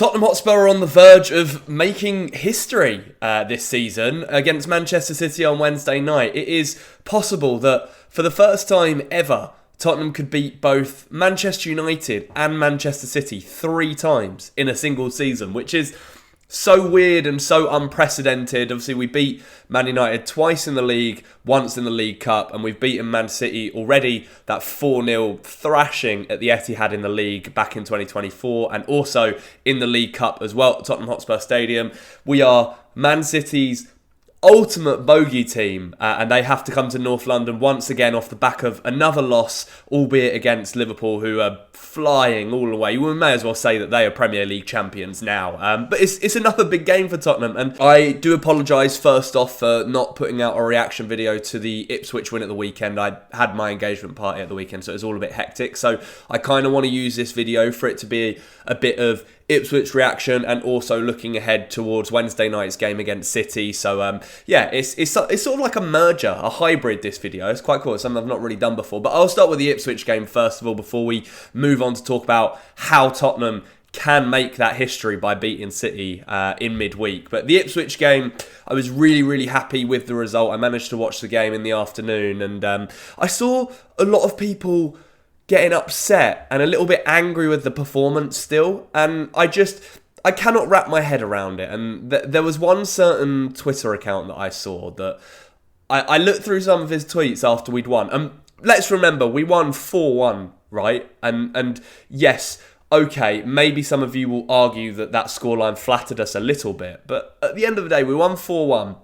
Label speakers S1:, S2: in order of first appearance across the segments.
S1: Tottenham Hotspur are on the verge of making history this season against Manchester City on Wednesday night. It is possible that for the first time ever, Tottenham could beat both Manchester United and Manchester City 3 times in a single season, which is so weird and so unprecedented. Obviously, we beat Man United twice in the league, once in the League Cup, and we've beaten Man City already, that 4-0 thrashing at the Etihad in the league back in 2024, and also in the League Cup as well at Tottenham Hotspur Stadium. We are Man City's ultimate bogey team, and they have to come to North London once again off the back of another loss, albeit against Liverpool, who are flying all the way. We may as well say that they are Premier League champions now. But it's another big game for Tottenham, and I do apologise first off for not putting out a reaction video to the Ipswich win at the weekend. I had my engagement party at the weekend, so it was all a bit hectic. So I kind of want to use this video for it to be a bit of Ipswich reaction and also looking ahead towards Wednesday night's game against City. So it's sort of like a merger, a hybrid, this video. It's quite cool. It's something I've not really done before. But I'll start with the Ipswich game first of all before we move on to talk about how Tottenham can make that history by beating City in midweek. But the Ipswich game, I was really happy with the result. I managed to watch the game in the afternoon, and I saw a lot of people getting upset and a little bit angry with the performance still, and I cannot wrap my head around it. And there was one certain Twitter account that I saw that I looked through some of his tweets after we'd won, and let's remember we won 4-1, right? And yes, okay, maybe some of you will argue that scoreline flattered us a little bit, but at the end of the day we won 4-1.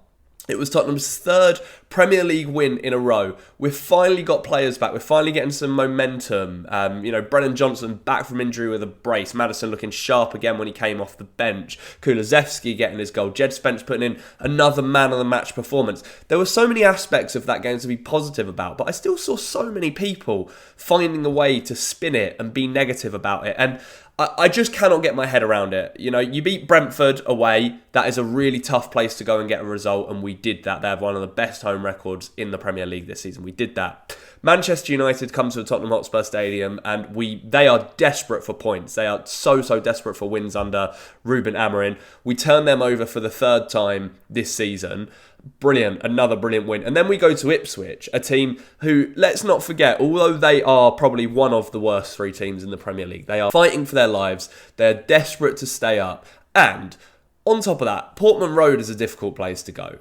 S1: It was Tottenham's 3rd Premier League win in a row. We've finally got players back. We're finally getting some momentum. Brennan Johnson back from injury with a brace. Maddison looking sharp again when he came off the bench. Kulusevski getting his goal. Jed Spence putting in another man of the match performance. There were so many aspects of that game to be positive about, but I still saw so many people finding a way to spin it and be negative about it. And I just cannot get my head around it. You know, you beat Brentford away. That is a really tough place to go and get a result, and we did that. They have one of the best home records in the Premier League this season. We did that. Manchester United comes to the Tottenham Hotspur Stadium, and they are desperate for points. They are so desperate for wins under Ruben Amorim. We turn them over for the 3rd time this season. Brilliant, another brilliant win. And then we go to Ipswich, a team who, let's not forget, although they are probably one of the worst 3 teams in the Premier League, they are fighting for their lives, they're desperate to stay up, and on top of that, Portman Road is a difficult place to go.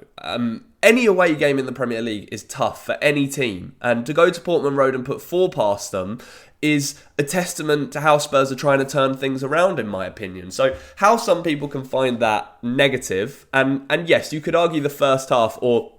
S1: Any away game in the Premier League is tough for any team, and to go to Portman Road and put 4 past them is a testament to how Spurs are trying to turn things around, in my opinion. So how some people can find that negative, and yes, you could argue the first half, or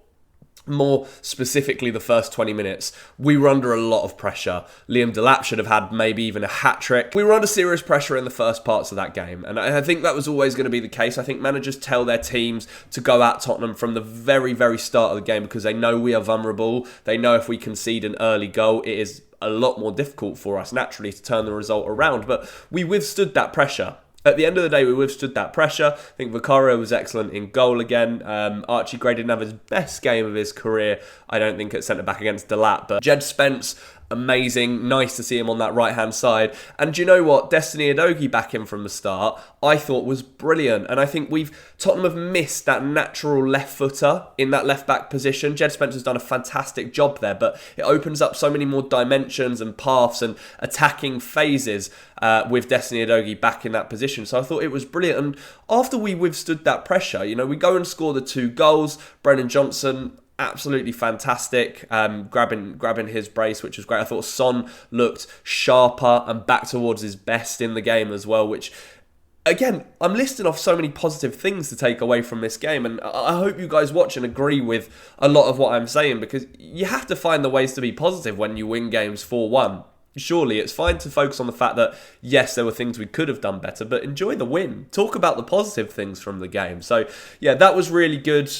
S1: more specifically the first 20 minutes, we were under a lot of pressure. Liam Delap should have had maybe even a hat-trick. We were under serious pressure in the first parts of that game, and I think that was always going to be the case. I think managers tell their teams to go at Tottenham from the very start of the game because they know we are vulnerable. They know if we concede an early goal, it is a lot more difficult for us naturally to turn the result around, but we withstood that pressure. At the end of the day, we withstood that pressure. I think Vicario was excellent in goal again. Archie Gray didn't have his best game of his career, I don't think, at centre-back against Delap, but Jed Spence, amazing. Nice to see him on that right-hand side. And do you know what? Destiny Udogie back in from the start, I thought was brilliant. And I think Tottenham have missed that natural left footer in that left-back position. Jed Spence has done a fantastic job there, but it opens up so many more dimensions and paths and attacking phases with Destiny Udogie back in that position. So I thought it was brilliant. And after we withstood that pressure, we go and score the 2 goals. Brennan Johnson, absolutely fantastic, grabbing his brace, which was great. I thought Son looked sharper and back towards his best in the game as well, which, again, I'm listing off so many positive things to take away from this game, and I hope you guys watch and agree with a lot of what I'm saying, because you have to find the ways to be positive when you win games 4-1. Surely it's fine to focus on the fact that, yes, there were things we could have done better, but enjoy the win. Talk about the positive things from the game. So, yeah, that was really good.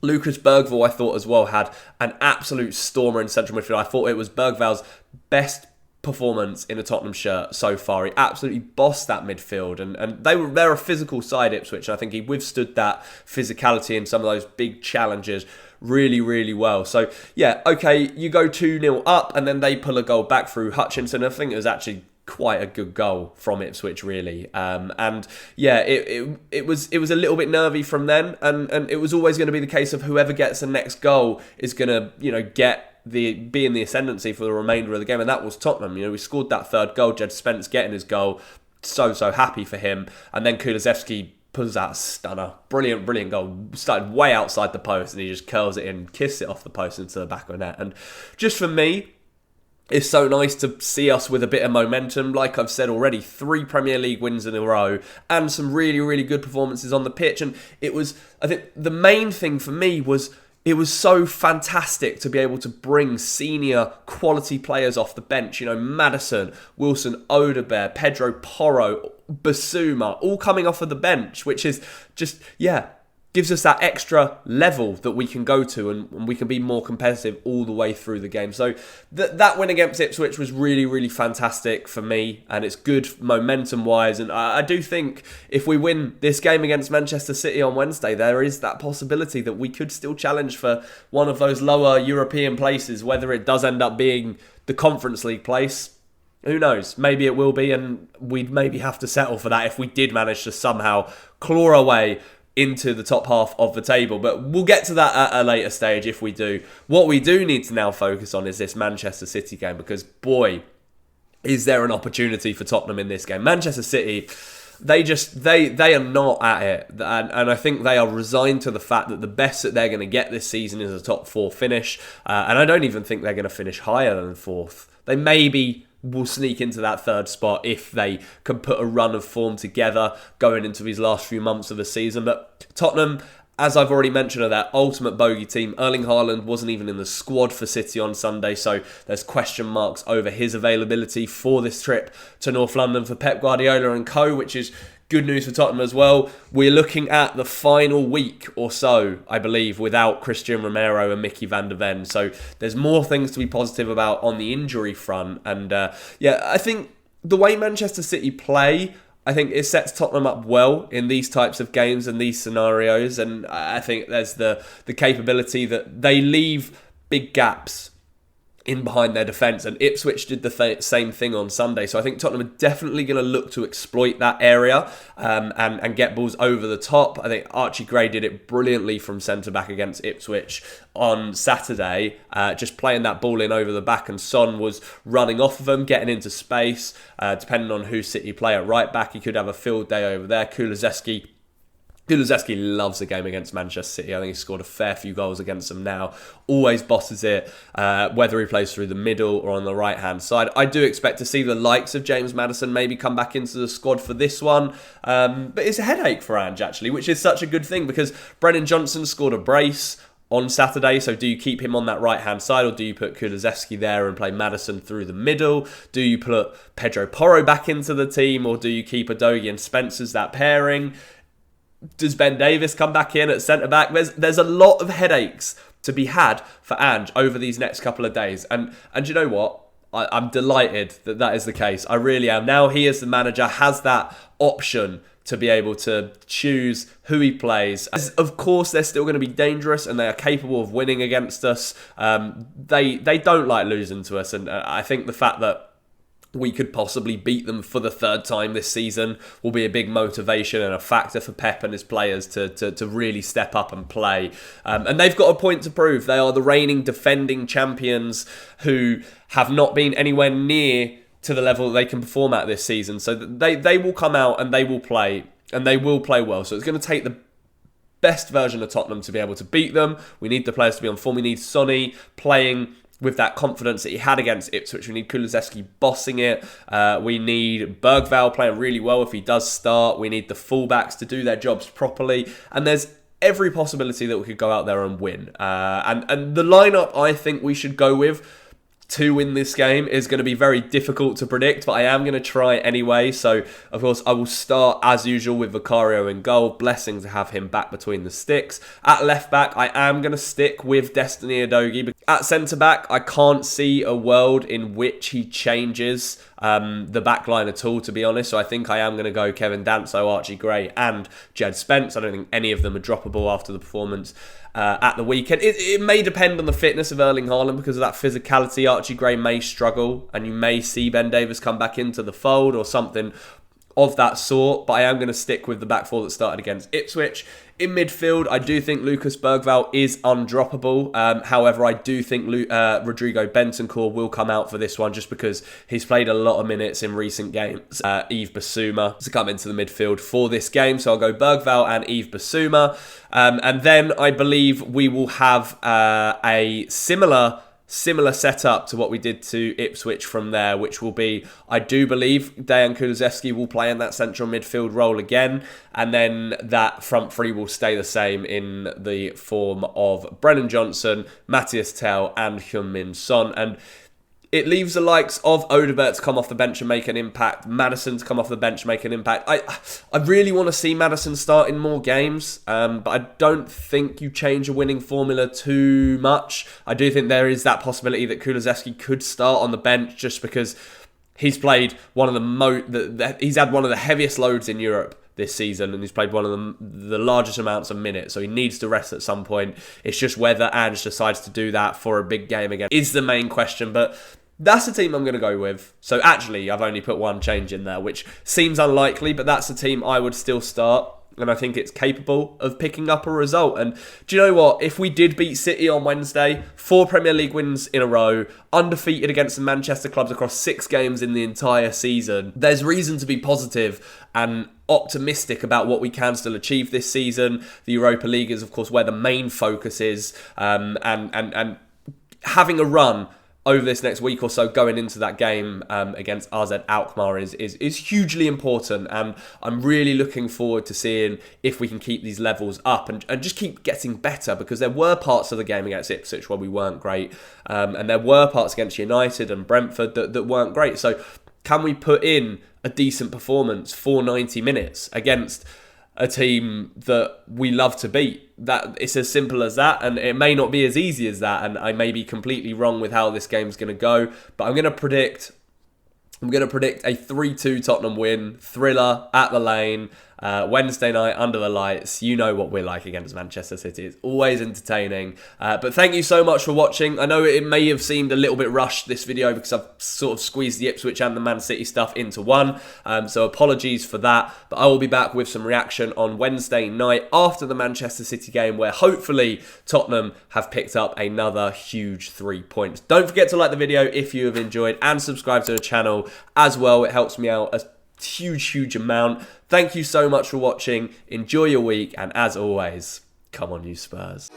S1: Lucas Bergvall, I thought as well, had an absolute stormer in central midfield. I thought it was Bergvall's best performance in a Tottenham shirt so far. He absolutely bossed that midfield, and they're a physical side, Ipswich, and I think he withstood that physicality and some of those big challenges really well. So yeah, okay, you go 2-0 up and then they pull a goal back through Hutchinson. I think it was actually quite a good goal from Ipswich, really. And yeah, it was a little bit nervy from then, and it was always going to be the case of whoever gets the next goal is going to, be in the ascendancy for the remainder of the game, and that was Tottenham. We scored that third goal, Jed Spence getting his goal, so happy for him, and then Kulusevski pulls out a stunner, brilliant goal, started way outside the post, and he just curls it in, kisses it off the post into the back of the net. And just for me, it's so nice to see us with a bit of momentum. Like I've said already, 3 Premier League wins in a row and some really good performances on the pitch. And I think the main thing for me was it was so fantastic to be able to bring senior quality players off the bench. Maddison, Wilson, Odegaard, Pedro Porro, Basuma, all coming off of the bench, which is just, gives us that extra level that we can go to, and we can be more competitive all the way through the game. So that win against Ipswich was really fantastic for me, and it's good momentum-wise. And I do think if we win this game against Manchester City on Wednesday, there is that possibility that we could still challenge for one of those lower European places, whether it does end up being the Conference League place. Who knows? Maybe it will be, and we'd maybe have to settle for that if we did manage to somehow claw our way into the top half of the table. But we'll get to that at a later stage if we do. What we do need to now focus on is this Manchester City game, because boy, is there an opportunity for Tottenham in this game. Manchester City, they are not at it, and I think they are resigned to the fact that the best that they're going to get this season is a top 4 finish, and I don't even think they're going to finish higher than 4th. They maybe will sneak into that 3rd spot if they can put a run of form together going into these last few months of the season. But Tottenham, as I've already mentioned, are that ultimate bogey team. Erling Haaland wasn't even in the squad for City on Sunday, so there's question marks over his availability for this trip to North London for Pep Guardiola and co, which is good news for Tottenham as well. We're looking at the final week or so, I believe, without Christian Romero and Mickey van der Ven. So there's more things to be positive about on the injury front. And I think the way Manchester City play, I think it sets Tottenham up well in these types of games and these scenarios. And I think there's the capability that they leave big gaps in behind their defence, and Ipswich did the same thing on Sunday. So I think Tottenham are definitely going to look to exploit that area and get balls over the top. I think Archie Gray did it brilliantly from centre-back against Ipswich on Saturday, just playing that ball in over the back, and Son was running off of them, getting into space. Depending on who City play at right-back, he could have a field day over there. Kulusevski loves the game against Manchester City. I think he's scored a fair few goals against them now. Always bosses it, whether he plays through the middle or on the right-hand side. I do expect to see the likes of James Maddison maybe come back into the squad for this one. But it's a headache for Ange, actually, which is such a good thing, because Brennan Johnson scored a brace on Saturday. So do you keep him on that right-hand side, or do you put Kulusevski there and play Maddison through the middle? Do you put Pedro Porro back into the team, or do you keep Udogie and Spence as that pairing? Does Ben Davies come back in at centre-back? There's a lot of headaches to be had for Ange over these next couple of days. And you know what? I'm delighted that is the case. I really am. Now he, as the manager, has that option to be able to choose who he plays. Of course, they're still going to be dangerous, and they are capable of winning against us. They don't like losing to us. And I think the fact that we could possibly beat them for the 3rd time this season will be a big motivation and a factor for Pep and his players to really step up and play. And they've got a point to prove. They are the reigning defending champions who have not been anywhere near to the level that they can perform at this season. So they will come out and they will play, and they will play well. So it's going to take the best version of Tottenham to be able to beat them. We need the players to be on form. We need Sonny playing with that confidence that he had against Ipswich. We need Kulusevski bossing it. We need Bergvall playing really well if he does start. We need the fullbacks to do their jobs properly. And there's every possibility that we could go out there and win. And the lineup I think we should go with to win this game is going to be very difficult to predict, but I am going to try anyway. So, of course, I will start, as usual, with Vicario in goal. Blessing to have him back between the sticks. At left-back, I am going to stick with Destiny Udogie. At centre-back, I can't see a world in which he changes the back line at all, to be honest. So I think I am going to go Kevin Danso, Archie Gray and Jed Spence. I don't think any of them are droppable after the performance at the weekend. It may depend on the fitness of Erling Haaland because of that physicality. Archie Gray may struggle and you may see Ben Davies come back into the fold or something of that sort, but I am going to stick with the back four that started against Ipswich. In midfield, I do think Lucas Bergvall is undroppable. However, I do think Rodrigo Bentancur will come out for this one just because he's played a lot of minutes in recent games. Yves Bissouma to come into the midfield for this game, so I'll go Bergvall and Yves Bissouma. And then I believe we will have a similar setup to what we did to Ipswich from there, which will be, I do believe Dejan Kulusevski will play in that central midfield role again, and then that front three will stay the same in the form of Brennan Johnson, Matthias Tell and Heung-min Son. And it leaves the likes of Odegaard to come off the bench and make an impact, Maddison to come off the bench and make an impact. I really want to see Maddison start in more games, but I don't think you change a winning formula too much. I do think there is that possibility that Kulusevski could start on the bench just because he's played one of he's had one of the heaviest loads in Europe this season, and he's played one of the largest amounts of minutes, so he needs to rest at some point. It's just whether Ange decides to do that for a big game again is the main question, but that's the team I'm going to go with. So actually, I've only put one change in there, which seems unlikely, but that's the team I would still start. And I think it's capable of picking up a result. And do you know what? If we did beat City on Wednesday, 4 Premier League wins in a row, undefeated against the Manchester clubs across 6 games in the entire season, there's reason to be positive and optimistic about what we can still achieve this season. The Europa League is, of course, where the main focus is. And having a run over this next week or so going into that game against AZ Alkmaar is hugely important, and I'm really looking forward to seeing if we can keep these levels up and just keep getting better, because there were parts of the game against Ipswich where we weren't great, and there were parts against United and Brentford that weren't great. So can we put in a decent performance for 90 minutes against a team that we love to beat? That it's as simple as that, and it may not be as easy as that, and I may be completely wrong with how this game's going to go, but I'm going to predict a 3-2 Tottenham win, thriller at the Lane, Wednesday night under the lights. You know what we're like against Manchester City. It's always entertaining. But thank you so much for watching. I know it may have seemed a little bit rushed, this video, because I've sort of squeezed the Ipswich and the Man City stuff into one. So apologies for that. But I will be back with some reaction on Wednesday night after the Manchester City game, where hopefully Tottenham have picked up another huge 3 points. Don't forget to like the video if you have enjoyed, and subscribe to the channel as well. It helps me out a huge amount. Thank you so much for watching. Enjoy your week, and as always, come on you Spurs.